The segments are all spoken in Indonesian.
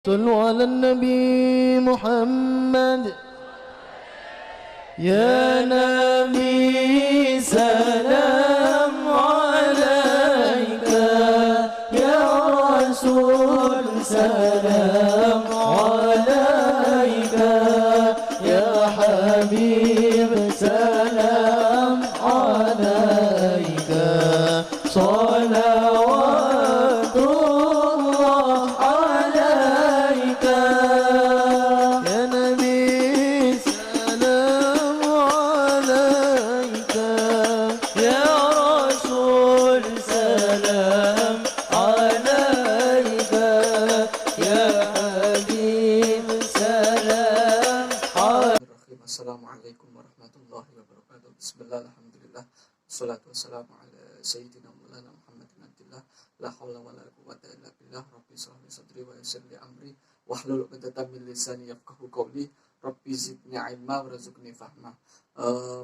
صلوا على النبي محمد. يا نبي سلام عليك، يا رسول سلام عليك، يا حبيب سلام عليك، صلوات الله عليك. يا نبي سلام عليك، يا رسول سلام عليك، يا حبيب سلام عليك. Assalamualaikum warahmatullahi wabarakatuh. Bismillah, alhamdulillah, wassalatu wassalamu ala sayyidina maulana Muhammadin abdillah, la hawla wa la quwwata illa billah. Rabbi shrah li sadri wa yassir li amri wahlul 'uqdatam min lisani yafqahu qawli. Rabbi zidni ilma warzuqni fahma.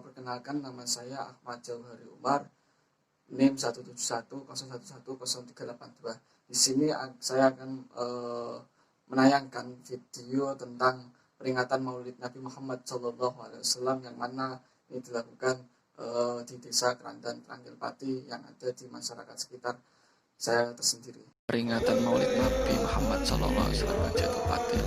Perkenalkan, nama saya Ahmad Jauhari Umar, NIM 17101103882. Di sini saya akan menayangkan video tentang peringatan Maulid Nabi Muhammad SAW yang mana ini dilakukan di desa Kerandan, Tranggil Pati yang ada di masyarakat sekitar saya tersendiri. Peringatan Maulid Nabi Muhammad SAW Jatuh Pati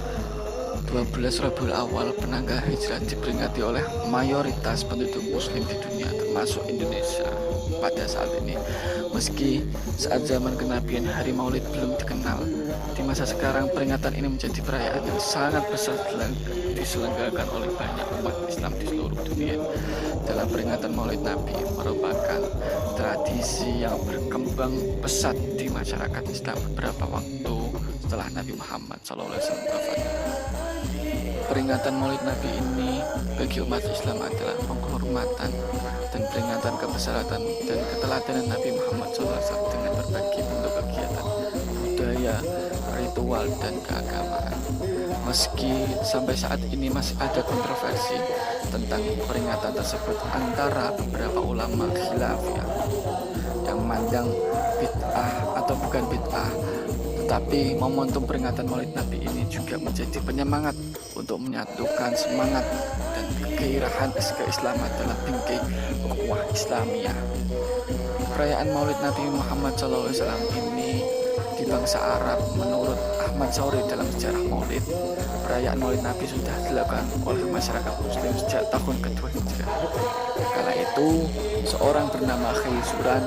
12 Rabiul Awal penanggal hijrah diperingati oleh mayoritas penduduk muslim di dunia termasuk Indonesia pada saat ini. Meski saat zaman kenabian hari Maulid belum dikenal, di masa sekarang peringatan ini menjadi perayaan yang sangat besar diselenggarakan oleh banyak umat Islam di seluruh dunia. Dalam peringatan Maulid Nabi merupakan tradisi yang berkembang pesat di masyarakat Islam beberapa waktu setelah Nabi Muhammad SAW wafat. Peringatan Maulid Nabi ini bagi umat Islam adalah penghormatan dan peringatan kebesaran dan keteladanan Nabi Muhammad SAW dengan berbagai bentuk kegiatan budaya, ritual, dan keagamaan. Meski sampai saat ini masih ada kontroversi tentang peringatan tersebut antara beberapa ulama khilafiyah yang memandang bid'ah atau bukan bid'ah, tetapi momentum peringatan Maulid Nabi ini juga menjadi penyemangat untuk menyatukan semangat dan kegairahan keislaman dalam bingkai ukhuwah Islamiyah. Perayaan Maulid Nabi Muhammad SAW ini di bangsa Arab menurut Ahmad Sauri dalam sejarah Maulid, perayaan Maulid Nabi sudah dilakukan oleh masyarakat muslim sejak tahun kedua Hijrah. Kala itu seorang bernama Khayzuran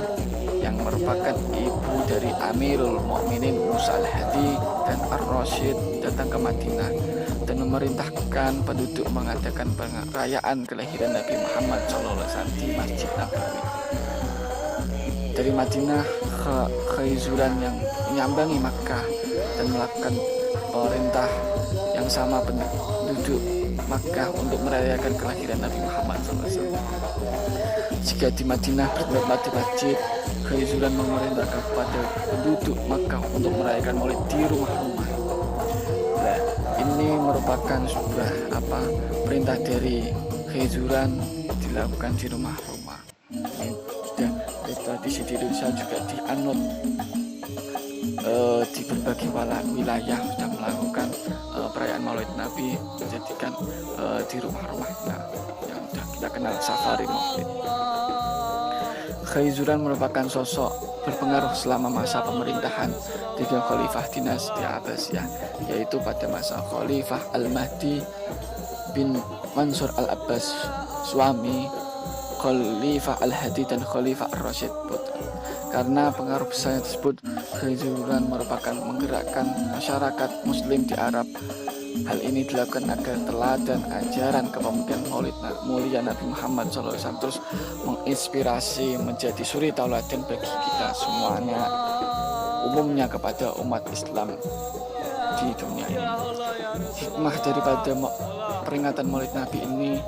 yang merupakan ibu dari Amirul Mukminin Musa al-Hadi dan Ar-Rasyid datang ke Madinah dan memerintahkan penduduk mengadakan perayaan kelahiran Nabi Muhammad SAW di Masjid Nabawi. Dari Madinah, Khayzuran yang menyambangi Makkah dan melakukan perintah yang sama penduduk Makkah untuk merayakan kelahiran Nabi Muhammad SAW. Jika di Madinah bertempat di masjid, Khayzuran memerintahkan kepada penduduk Makkah untuk merayakan Maulid di rumah-rumah. Nah, ini merupakan sebuah perintah dari Khayzuran dilakukan di rumah-rumah. Ini sudah tradisi di Indonesia juga dianut di berbagai wilayah sudah melakukan perayaan Maulid Nabi menjadikan di rumah-rumahnya yang sudah kita kenal safari Maulid. Khayzuran merupakan sosok berpengaruh selama masa pemerintahan tiga khalifah dinasti Abbasiyah, yaitu pada masa Khalifah Al-Mahdi bin Mansur Al-Abbas, suami Khalifah Al-Hadi, dan Khalifah Ar-Rasyid putra. Karena pengaruh besarnya tersebut, Khayzuran merupakan menggerakkan masyarakat muslim di Arab. Hal ini dilakukan agar teladan ajaran kepemimpinan Maulid mulia Nabi Muhammad SAW terus menginspirasi menjadi suri tauladan bagi kita semuanya, umumnya kepada umat Islam di dunia ini. Hikmah daripada peringatan Maulid Nabi ini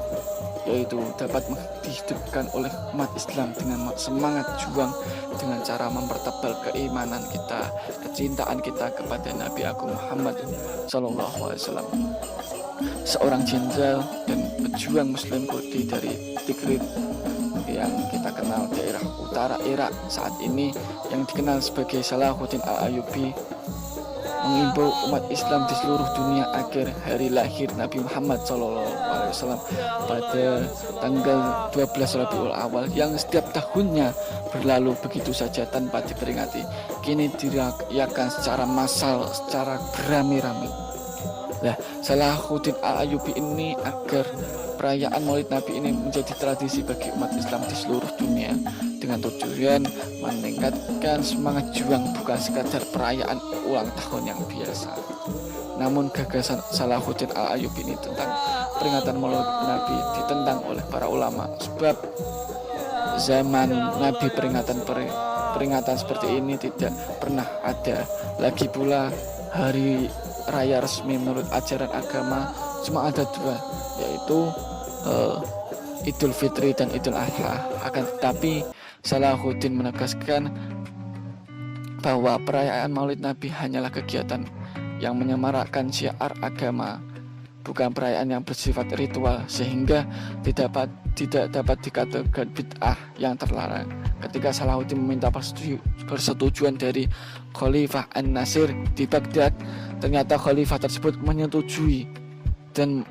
yaitu dapat dihidupkan oleh umat Islam dengan semangat juang dengan cara mempertebal keimanan kita, kecintaan kita kepada Nabi Agung Muhammad SAW, seorang jenderal dan pejuang Muslim Kurdi dari Tikrit yang kita kenal daerah utara Irak saat ini, yang dikenal sebagai Salahuddin Al-Ayyubi, mengimbau umat Islam di seluruh dunia agar hari lahir Nabi Muhammad SAW pada tanggal 12 Rabiul Awal yang setiap tahunnya berlalu begitu saja tanpa diperingati, kini dirayakan secara massal, secara beramai-ramai. Nah, Salahuddin Al-Ayyubi ini agar perayaan Maulid Nabi ini menjadi tradisi bagi umat Islam di seluruh dunia dengan tujuan meningkatkan semangat juang, bukan sekadar perayaan ulang tahun yang biasa. Namun gagasan Salahuddin Al-Ayyubi ini tentang peringatan Maulid Nabi ditentang oleh para ulama, sebab zaman Nabi peringatan seperti ini tidak pernah ada. Lagi pula hari raya resmi menurut ajaran agama cuma ada dua, yaitu Idul Fitri dan Idul Adha. Akan tetapi Salahuddin menegaskan bahwa perayaan Maulid Nabi hanyalah kegiatan yang menyemarakkan syiar agama, bukan perayaan yang bersifat ritual, sehingga tidak dapat dikatakan bid'ah yang terlarang. Ketika Salahuddin meminta persetujuan dari Khalifah An-Nasir di Baghdad, ternyata khalifah tersebut menyetujui dan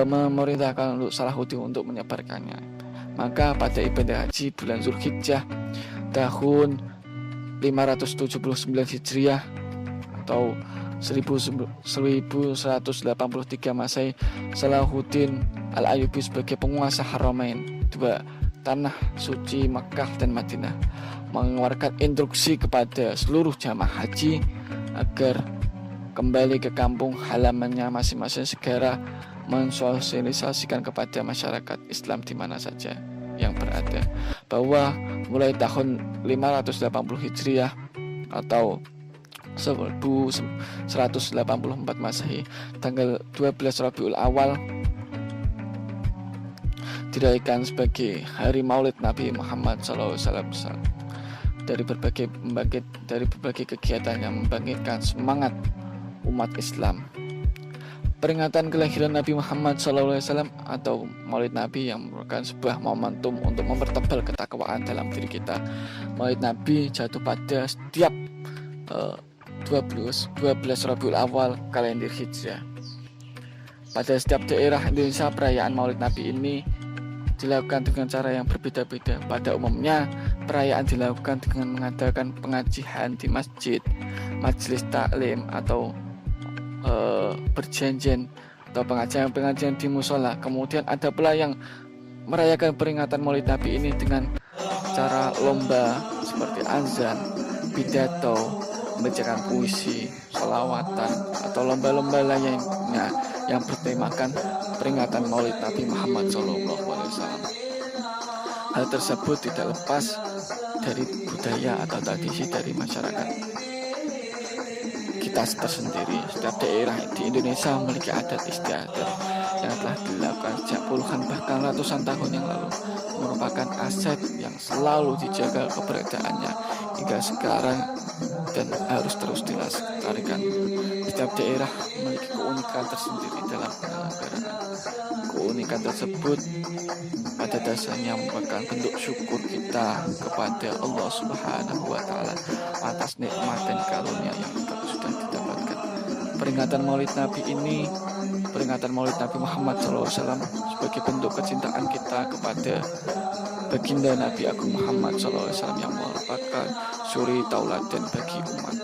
memerintahkan Salahuddin untuk menyebarkannya. Maka pada ibadah haji bulan Zulhijjah tahun 579 Hijriah atau 1183 Masehi, Salahuddin Al-Ayyubi sebagai penguasa Haramain, dua tanah suci Makkah dan Madinah, mengeluarkan instruksi kepada seluruh jamaah haji agar kembali ke kampung halamannya masing-masing, segera mensosialisasikan kepada masyarakat Islam di mana saja yang berada bahwa mulai tahun 580 Hijriah atau 1184 Masehi, tanggal 12 Rabiul Awal dirayakan sebagai hari Maulid Nabi Muhammad SAW. Dari berbagai kegiatan yang membangkitkan semangat umat Islam. Peringatan kelahiran Nabi Muhammad SAW atau Maulid Nabi yang merupakan sebuah momentum untuk mempertebal ketakwaan dalam diri kita. Maulid Nabi jatuh pada setiap 12 Rabiul Awal kalender Hijriah. Pada setiap daerah Indonesia, perayaan Maulid Nabi ini dilakukan dengan cara yang berbeda-beda. Pada umumnya, perayaan dilakukan dengan mengadakan pengajian di masjid, majelis taklim atau berjanjian atau pengajian di musola. Kemudian ada pula yang merayakan peringatan Maulid Nabi ini dengan cara lomba seperti azan, pidato, membacakan puisi, sholawatan, atau lomba-lomba lainnya yang bertemakan peringatan Maulid Nabi Muhammad SAW. Hal tersebut tidak lepas dari budaya atau tradisi dari masyarakat kita tersendiri. Setiap daerah di Indonesia memiliki adat istiadat yang telah dilakukan sejak puluhan bahkan ratusan tahun yang lalu, merupakan aset yang selalu dijaga keberadaannya hingga sekarang dan harus terus dilestarikan. Setiap daerah memiliki keunikan tersendiri dalam penyelenggaraan. Keunikan tersebut pada dasarnya merupakan bentuk syukur kita kepada Allah Subhanahu wa Ta'ala atas nikmat dan karunia yang sudah didapatkan. Peringatan Maulid Nabi ini, peringatan Maulid Nabi Muhammad SAW sebagai bentuk kecintaan kita kepada baginda Nabi Agung Muhammad SAW yang merupakan suri tauladan bagi umat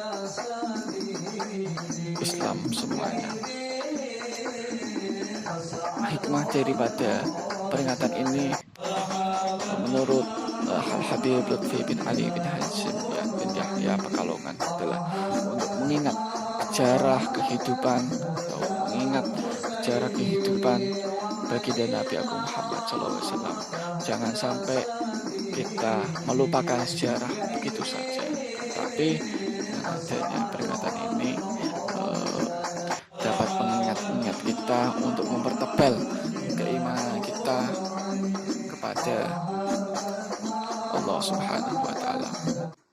Islam semuanya. Hikmah daripada peringatan ini menurut Al-Habib Lutfi bin Ali bin Hashim bin Yahya Pekalongan adalah untuk mengingat sejarah kehidupan atau mengingat sejarah kehidupan baginda Nabi Agung Muhammad SAW. Jangan sampai kita melupakan sejarah begitu saja, tapi dengan adanya peringatan ini dapat mengingat kita untuk mempertebal keimanan kita kepada Allah Subhanahu wa Ta'ala.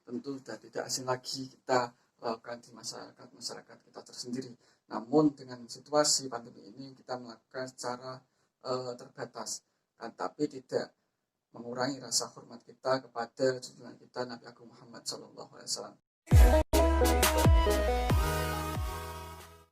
Tentu sudah tidak asing lagi kita lakukan di masyarakat kita tersendiri. Namun dengan situasi pandemi ini kita melakukan secara terbatas, tapi tidak mengurangi rasa hormat kita kepada junjungan kita Nabi Agung Muhammad SAW.